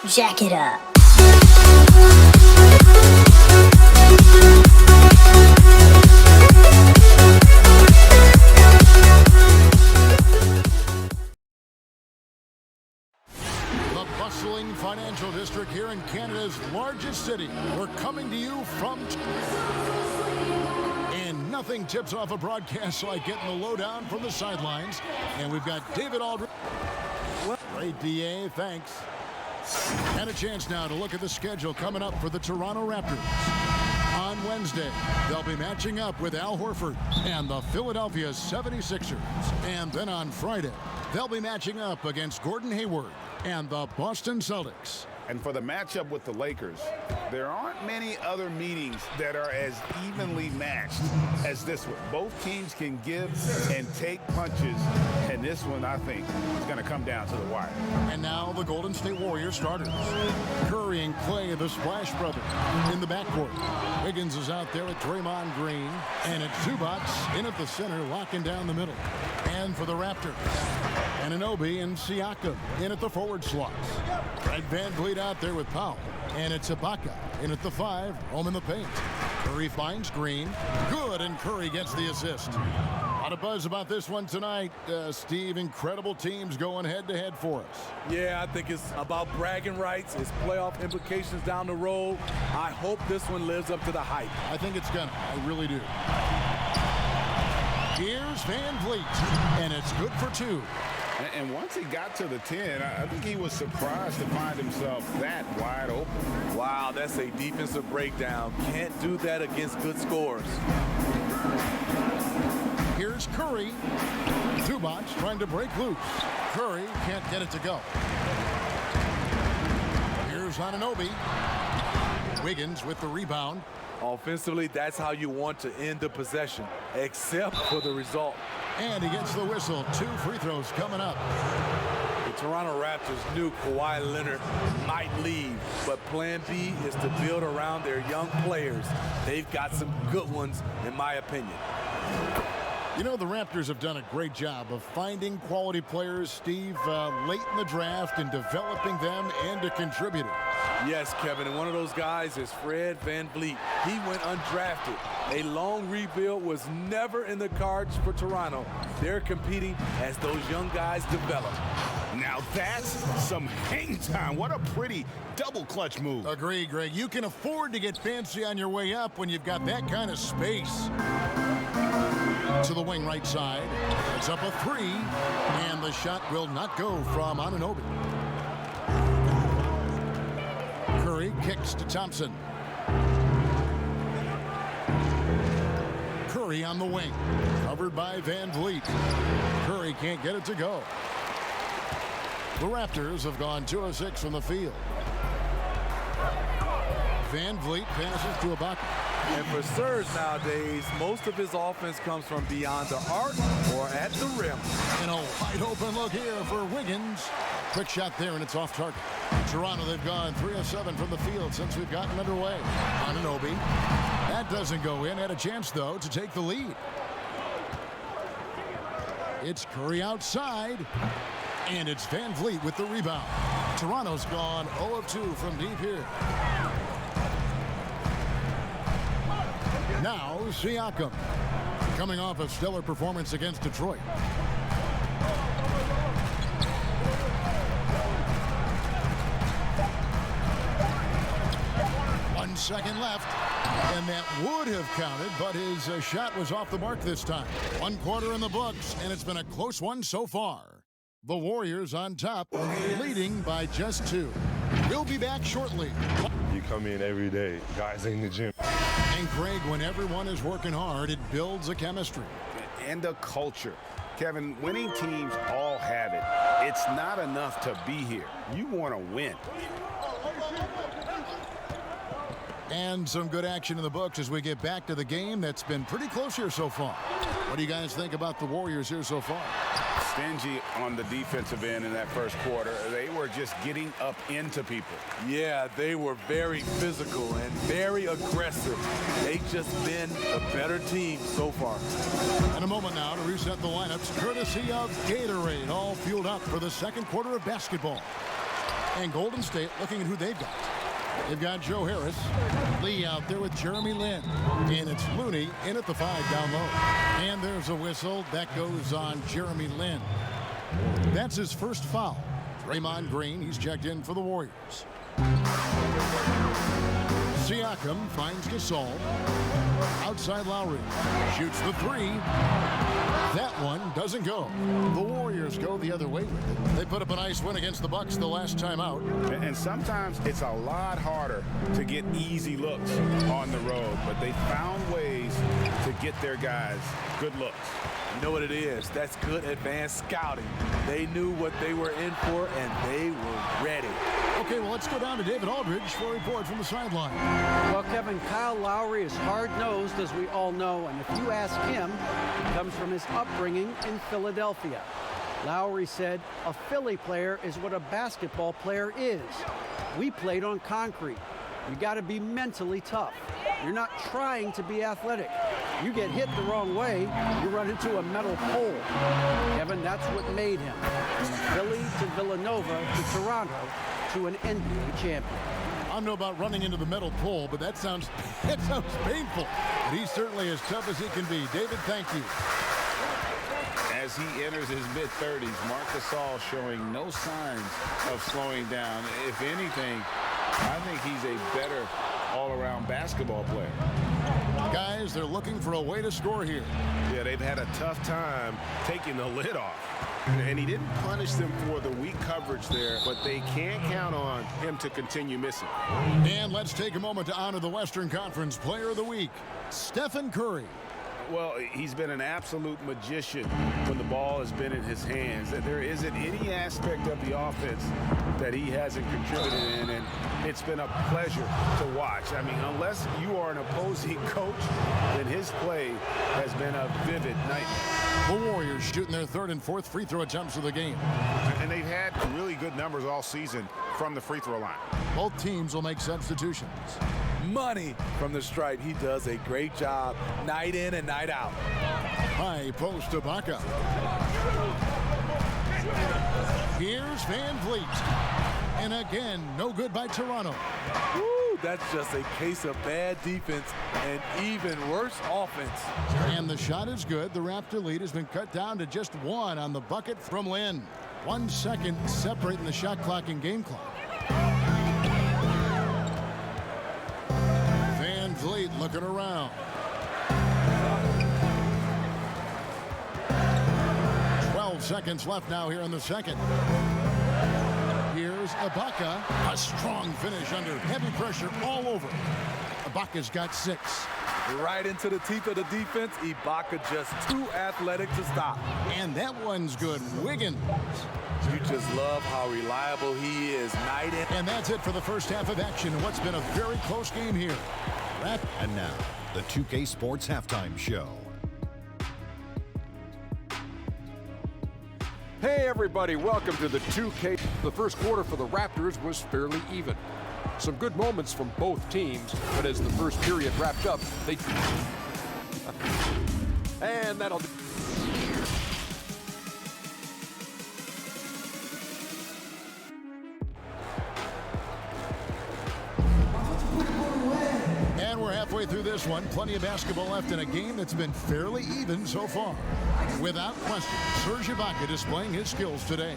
Jack it up. The bustling financial district here in Canada's largest city. We're coming to you from... And nothing tips off a broadcast like getting the lowdown from the sidelines. And we've got David Aldridge. Great DA, thanks. And a chance now to look at the schedule coming up for the Toronto Raptors. On Wednesday, they'll be matching up with Al Horford and the Philadelphia 76ers. And then on Friday, they'll be matching up against Gordon Hayward and the Boston Celtics. And for the matchup with the Lakers, there aren't many other meetings that are as evenly matched as this one. Both teams can give and take punches, and this one, I think, is going to come down to the wire. And now the Golden State Warriors starters. Curry and Clay, the Splash Brothers, in the backcourt. Wiggins is out there with Draymond Green, and it's Zubac in at the center, locking down the middle. And for the Raptors, Anunoby and Siakam in at the forward slots. Fred VanVleet out there with Powell, and it's Ibaka in at the 5, home in the paint. Curry finds Green, good, and Curry gets the assist. A lot of buzz about this one tonight, Steve. Incredible teams going head-to-head for us. Yeah, I think it's about bragging rights. It's playoff implications down the road. I hope this one lives up to the hype. I think it's gonna. I really do. Here's VanVleet, and it's good for 2. And once he got to the 10, I think he was surprised to find himself that wide open. Wow, that's a defensive breakdown. Can't do that against good scores. Here's Curry. Zubac trying to break loose. Curry can't get it to go. Here's Anunoby. Wiggins with the rebound. Offensively, that's how you want to end the possession, except for the result. And he gets the whistle. 2 free throws coming up. The Toronto Raptors knew Kawhi Leonard might leave, but plan B is to build around their young players. They've got some good ones, in my opinion. You know, the Raptors have done a great job of finding quality players, Steve, late in the draft and developing them into contributors. Yes, Kevin, and one of those guys is Fred VanVleet. He went undrafted. A long rebuild was never in the cards for Toronto. They're competing as those young guys develop. Now that's some hang time. What a pretty double clutch move. Agree, Greg. You can afford to get fancy on your way up when you've got that kind of space. To the wing right side. It's up a 3, and the shot will not go from Anunoby. Curry kicks to Thompson. Curry on the wing, covered by VanVleet. Curry can't get it to go. The Raptors have gone 2 of 6 from the field. VanVleet passes to Ibaka. And for Serge nowadays, most of his offense comes from beyond the arc or at the rim. And a wide open look here for Wiggins. Quick shot there, and it's off target. Toronto, they've gone 3 of 7 from the field since we've gotten underway. Anunoby. That doesn't go in. Had a chance, though, to take the lead. It's Curry outside. And it's VanVleet with the rebound. Toronto's gone 0 of 2 from deep here. Now, Siakam, coming off a stellar performance against Detroit. One second left, and that would have counted, but his shot was off the mark this time. 1 quarter in the books, and it's been a close one so far. The Warriors on top, leading by just 2. We'll be back shortly. You come in every day, guys in the gym. And Craig, when everyone is working hard, it builds a chemistry. And a culture. Kevin, winning teams all have it. It's not enough to be here. You want to win. And some good action in the books as we get back to the game that's been pretty close here so far. What do you guys think about the Warriors here so far? Stingy on the defensive end in that first quarter. They were just getting up into people. Yeah, they were very physical and very aggressive. They've just been a better team so far. In a moment now to reset the lineups, courtesy of Gatorade, all fueled up for the second quarter of basketball. And Golden State looking at who they've got. They've got Joe Harris. Lee out there with Jeremy Lin. And it's Looney in at the 5 down low. And there's a whistle. That goes on Jeremy Lin. That's his first foul. Draymond Green, he's checked in for the Warriors. Siakam finds Gasol. Outside Lowry. Shoots the 3. That one doesn't go. The Warriors go the other way with it. They put up a nice win against the Bucks the last time out. And sometimes it's a lot harder to get easy looks on the road, but they found ways to get their guys good looks. You know what it is? That's good advanced scouting. They knew what they were in for, and they were ready. Okay, well, let's go down to David Aldridge for a report from the sideline. Well, Kevin, Kyle Lowry is hard-nosed, as we all know, and if you ask him, it comes from his upbringing in Philadelphia. Lowry said, a Philly player is what a basketball player is. We played on concrete. You got to be mentally tough. You're not trying to be athletic. You get hit the wrong way, you run into a metal pole. Kevin, that's what made him. From Philly to Villanova to Toronto to an NBA champion. I don't know about running into the metal pole, but that sounds painful. But he's certainly as tough as he can be. David, thank you. As he enters his mid-30s, Marc Gasol showing no signs of slowing down. If anything, I think he's a better all-around basketball player. Guys, they're looking for a way to score here. Yeah, they've had a tough time taking the lid off. And he didn't punish them for the weak coverage there, but they can't count on him to continue missing. And let's take a moment to honor the Western Conference Player of the Week, Stephen Curry. Well, he's been an absolute magician when the ball has been in his hands. There isn't any aspect of the offense that he hasn't contributed in, and it's been a pleasure to watch. I mean, unless you are an opposing coach, then his play has been a vivid nightmare. The Warriors shooting their 3rd and 4th free throw attempts of the game. And they've had really good numbers all season from the free throw line. Both teams will make substitutions. Money from the stripe. He does a great job night in and night out. High post to Ibaka. Here's Van Vliet. And again, no good by Toronto. Woo, that's just a case of bad defense and even worse offense. And the shot is good. The Raptor lead has been cut down to just 1 on the bucket from Lin. 1 second separating the shot clock and game clock. Van Vliet looking around. 12 seconds left now here in the second. Here's Ibaka. A strong finish under heavy pressure all over. Ibaka's got 6. Right into the teeth of the defense. Ibaka just too athletic to stop. And that one's good. Wiggins. You just love how reliable he is night in. And that's it for the first half of action in what's been a very close game here. And now, the 2K Sports Halftime Show. Hey everybody, welcome to the 2K. The first quarter for the Raptors was fairly even. Some good moments from both teams, but as the first period wrapped up, they... and that'll... And we're halfway through this one. Plenty of basketball left in a game that's been fairly even so far. Without question, Serge Ibaka displaying his skills today.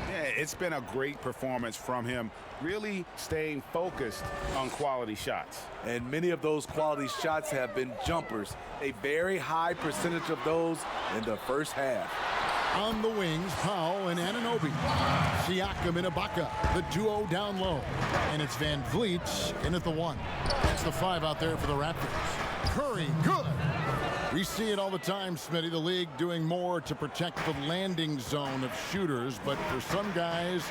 Yeah, it's been a great performance from him, really staying focused on quality shots. And many of those quality shots have been jumpers. A very high percentage of those in the first half. On the wings, Powell and Anunoby. Siakam and Ibaka, the duo down low. And it's Van Vliet in at the 1. That's the 5 out there for the Raptors. Curry, good. We see it all the time, Smitty. The league doing more to protect the landing zone of shooters, but for some guys,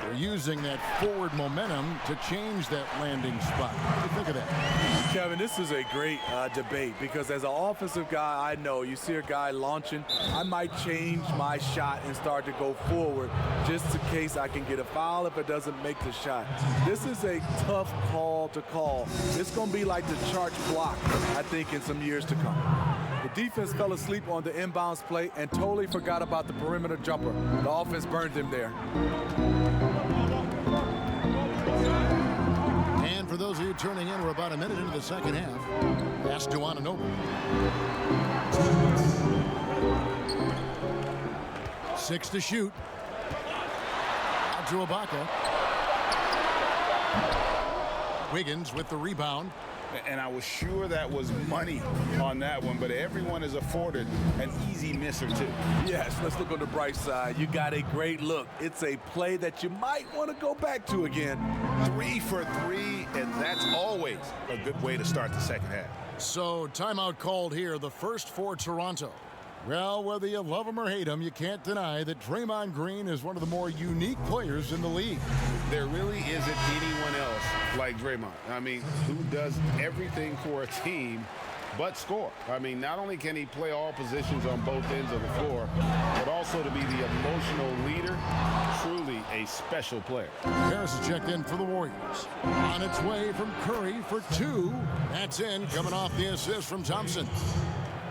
they're using that forward momentum to change that landing spot. What do you think of that? Kevin, this is a great debate because as an offensive guy, I know you see a guy launching, I might change my shot and start to go forward just in case I can get a foul if it doesn't make the shot. This is a tough call to call. It's going to be like the charge block, I think, in some years to come. The defense fell asleep on the inbounds play and totally forgot about the perimeter jumper. The offense burned him there. turning in. We're about a minute into the second half. Pass to Anunoby. 6 to shoot. Out to Ibaka. Wiggins with the rebound. And I was sure that was money on that one, but everyone is afforded an easy miss or two. Yes, let's look on the bright side. You got a great look. It's a play that you might want to go back to again. 3 for 3, and that's always a good way to start the second half. So timeout called here, the first for Toronto. Well, whether you love him or hate him, you can't deny that Draymond Green is one of the more unique players in the league. There really isn't anyone else like Draymond. I mean, who does everything for a team but score. I mean, not only can he play all positions on both ends of the floor, but also to be the emotional leader. Truly a special player. Harris is checked in for the Warriors. On its way from Curry for 2. That's in, coming off the assist from Thompson.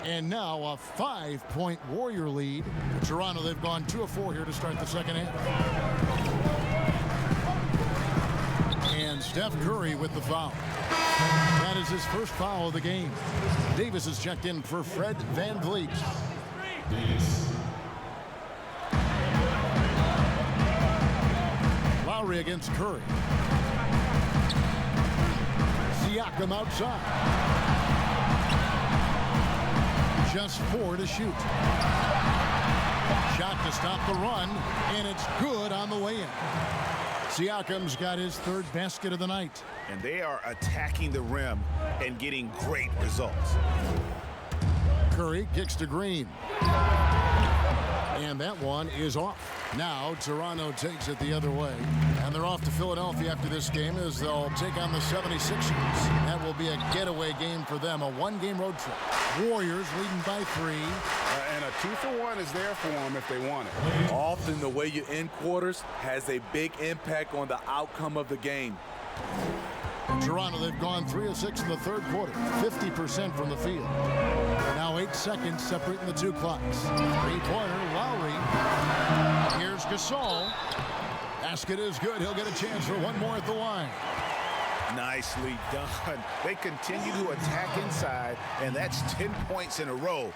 And now a 5-point Warrior lead. For Toronto, they've gone 2 of 4 here to start the second half. And Steph Curry with the foul. That is his first foul of the game. Davis is checked in for Fred VanVleet. Lowry against Curry. Siakam outside. Just 4 to shoot. Shot to stop the run, and it's good on the way in. Siakam's got his 3rd basket of the night. And they are attacking the rim and getting great results. Curry kicks to Green. And that one is off. Now Toronto takes it the other way. And they're off to Philadelphia after this game as they'll take on the 76ers. That will be a getaway game for them, a 1-game road trip. Warriors leading by 3. And a 2-for-1 is there for them if they want it. Often the way you end quarters has a big impact on the outcome of the game. Toronto, they've gone 3 of 6 in the 3rd quarter, 50% from the field. Now 8 seconds separating the 2 clocks. 3-pointer, Lowry. Here's Gasol. Basket is good. He'll get a chance for one more at the line. Nicely done. They continue to attack inside, and that's 10 points in a row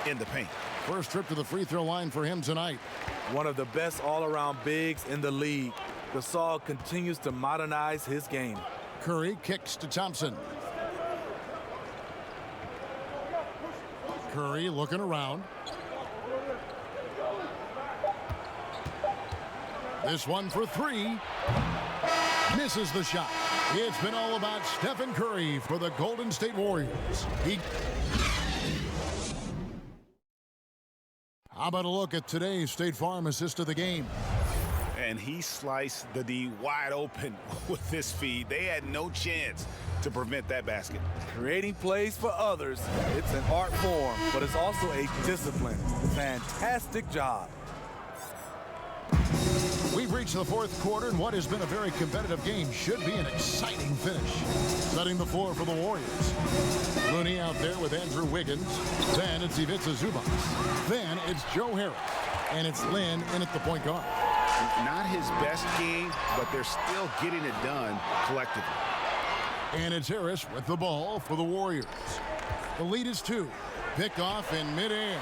in the paint. First trip to the free throw line for him tonight. One of the best all-around bigs in the league. Gasol continues to modernize his game. Curry kicks to Thompson. Curry looking around. This one for 3. Misses the shot. It's been all about Stephen Curry for the Golden State Warriors. How about a look at today's State Farm assist of the game? And he sliced the D wide open with this feed. They had no chance to prevent that basket. Creating plays for others, it's an art form, but it's also a discipline. Fantastic job. We've reached the 4th quarter, and what has been a very competitive game should be an exciting finish. Setting the floor for the Warriors. Looney out there with Andrew Wiggins. Then it's Ivica Zubac. Then it's Joe Harris. And it's Lin in at the point guard. Not his best game, but they're still getting it done collectively. And it's Harris with the ball for the Warriors. The lead is 2. Pick off in midair.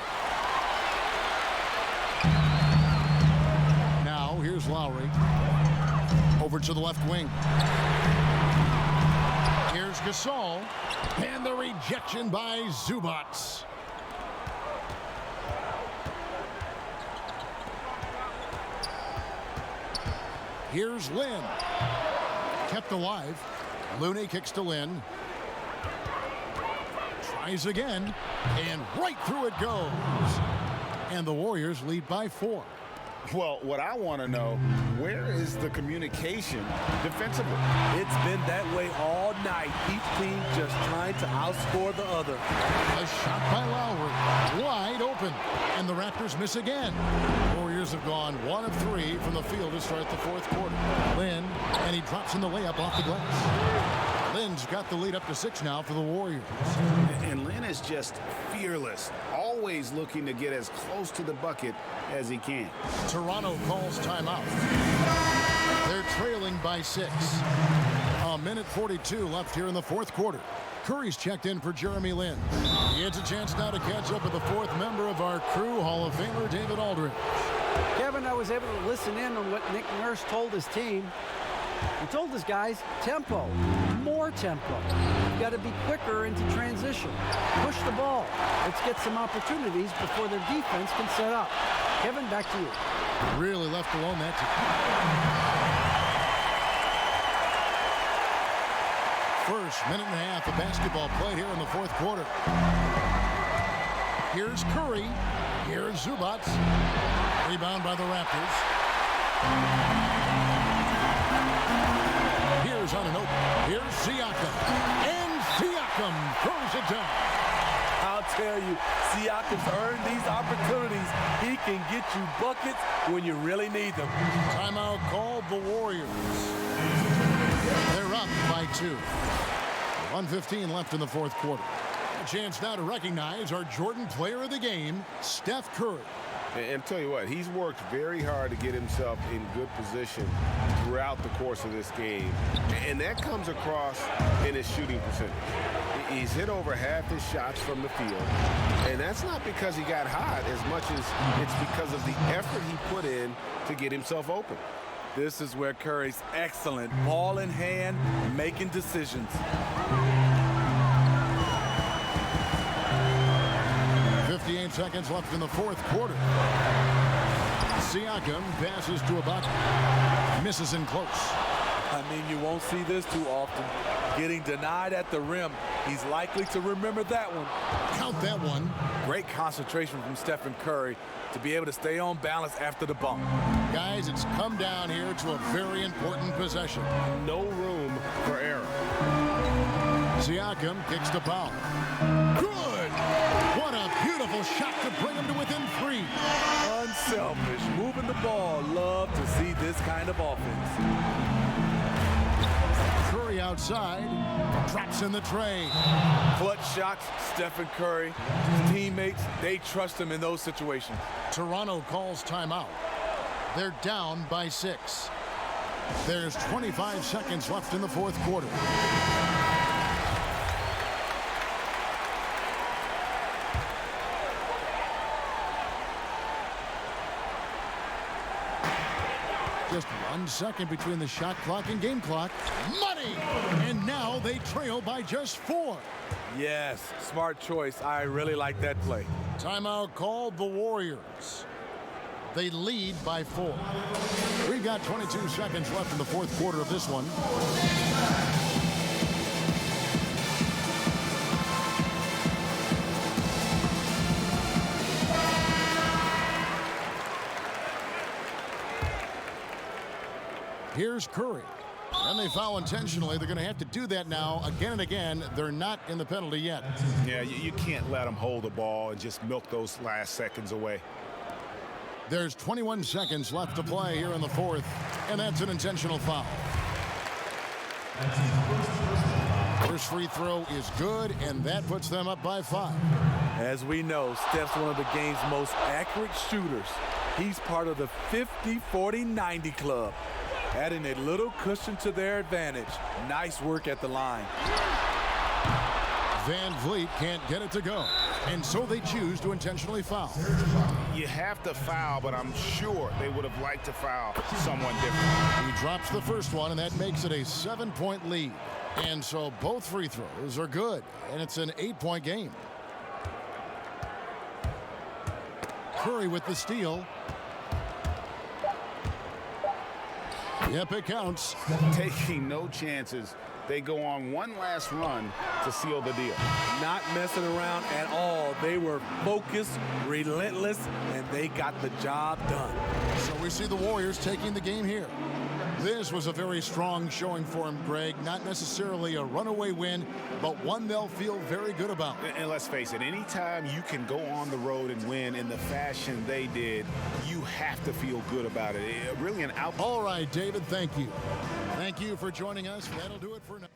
Now here's Lowry. Over to the left wing. Here's Gasol. And the rejection by Zubac. Here's Lin. Kept alive. Looney kicks to Lin. Tries again. And right through it goes. And the Warriors lead by 4. Well, what I want to know, where is the communication defensively? It's been that way all night. Each team just trying to outscore the other. A shot by Lowry. Wide open. And the Raptors miss again. Warriors have gone 1 of 3 from the field to start the 4th quarter. Lin, and he drops in the layup off the glass. Lin's got the lead up to 6 now for the Warriors. And Lin is just fearless, always looking to get as close to the bucket as he can. Toronto calls timeout. They're trailing by 6. A minute 42 left here in the fourth quarter. Curry's checked in for Jeremy Lin. He has a chance now to catch up with the fourth member of our crew, Hall of Famer David Aldridge. Kevin, I was able to listen in on what Nick Nurse told his team. He told his guys, tempo, more tempo. You've got to be quicker into transition. Push the ball. Let's get some opportunities before their defense can set up. Kevin, back to you. Really left alone that time. First minute and a half of basketball played here in the fourth quarter. Here's Curry. Here's Zubac. Rebound by the Raptors. Here's on an open. Here's Siakam. And Siakam throws it down. I'll tell you, Siakam's earned these opportunities. He can get you buckets when you really need them. Timeout called the Warriors. They're up by 2. 1:15 left in the fourth quarter. A chance now to recognize our Jordan player of the game, Steph Curry. And tell you what, he's worked very hard to get himself in good position throughout the course of this game. And that comes across in his shooting percentage. He's hit over half his shots from the field. And that's not because he got hot as much as it's because of the effort he put in to get himself open. This is where Curry's excellent, ball in hand, making decisions. 58 seconds left in the fourth quarter. Siakam passes to Ibaka. Misses in close. I mean, you won't see this too often. Getting denied at the rim. He's likely to remember that one. Count that one. Great concentration from Stephen Curry to be able to stay on balance after the bump. Guys, it's come down here to a very important possession. No room for error. Siakam kicks to foul. Good! What a beautiful shot to bring him to within 3. Unselfish, moving the ball. Love to see this kind of offense. Curry outside, drops in the tray. Clutch shots, Stephen Curry. His teammates, they trust him in those situations. Toronto calls timeout. They're down by 6. There's 25 seconds left in the fourth quarter. Just 1 second between the shot clock and game clock. Money! And now they trail by just 4. Yes, smart choice. I really like that play. Timeout called the Warriors. They lead by 4. We've got 22 seconds left in the fourth quarter of this one. Here's Curry. And they foul intentionally. They're going to have to do that now again and again. They're not in the penalty yet. Yeah, you can't let them hold the ball and just milk those last seconds away. There's 21 seconds left to play here in the fourth, and that's an intentional foul. First free throw is good, and that puts them up by 5. As we know, Steph's one of the game's most accurate shooters. He's part of the 50-40-90 club, adding a little cushion to their advantage. Nice work at the line. Van Vliet can't get it to go, and so they choose to intentionally foul. You have to foul, but I'm sure they would have liked to foul someone different. He drops the first one, and that makes it a 7-point lead. And so both free throws are good, and it's an 8-point game. Curry with the steal. Yep, it counts. Taking no chances. They go on one last run to seal the deal. Not messing around at all. They were focused, relentless, and they got the job done. So we see the Warriors taking the game here. This was a very strong showing for him, Greg. Not necessarily a runaway win, but one they'll feel very good about. And let's face it, anytime you can go on the road and win in the fashion they did, you have to feel good about it. Really an out. All right, David, thank you. Thank you for joining us. That'll do it for now.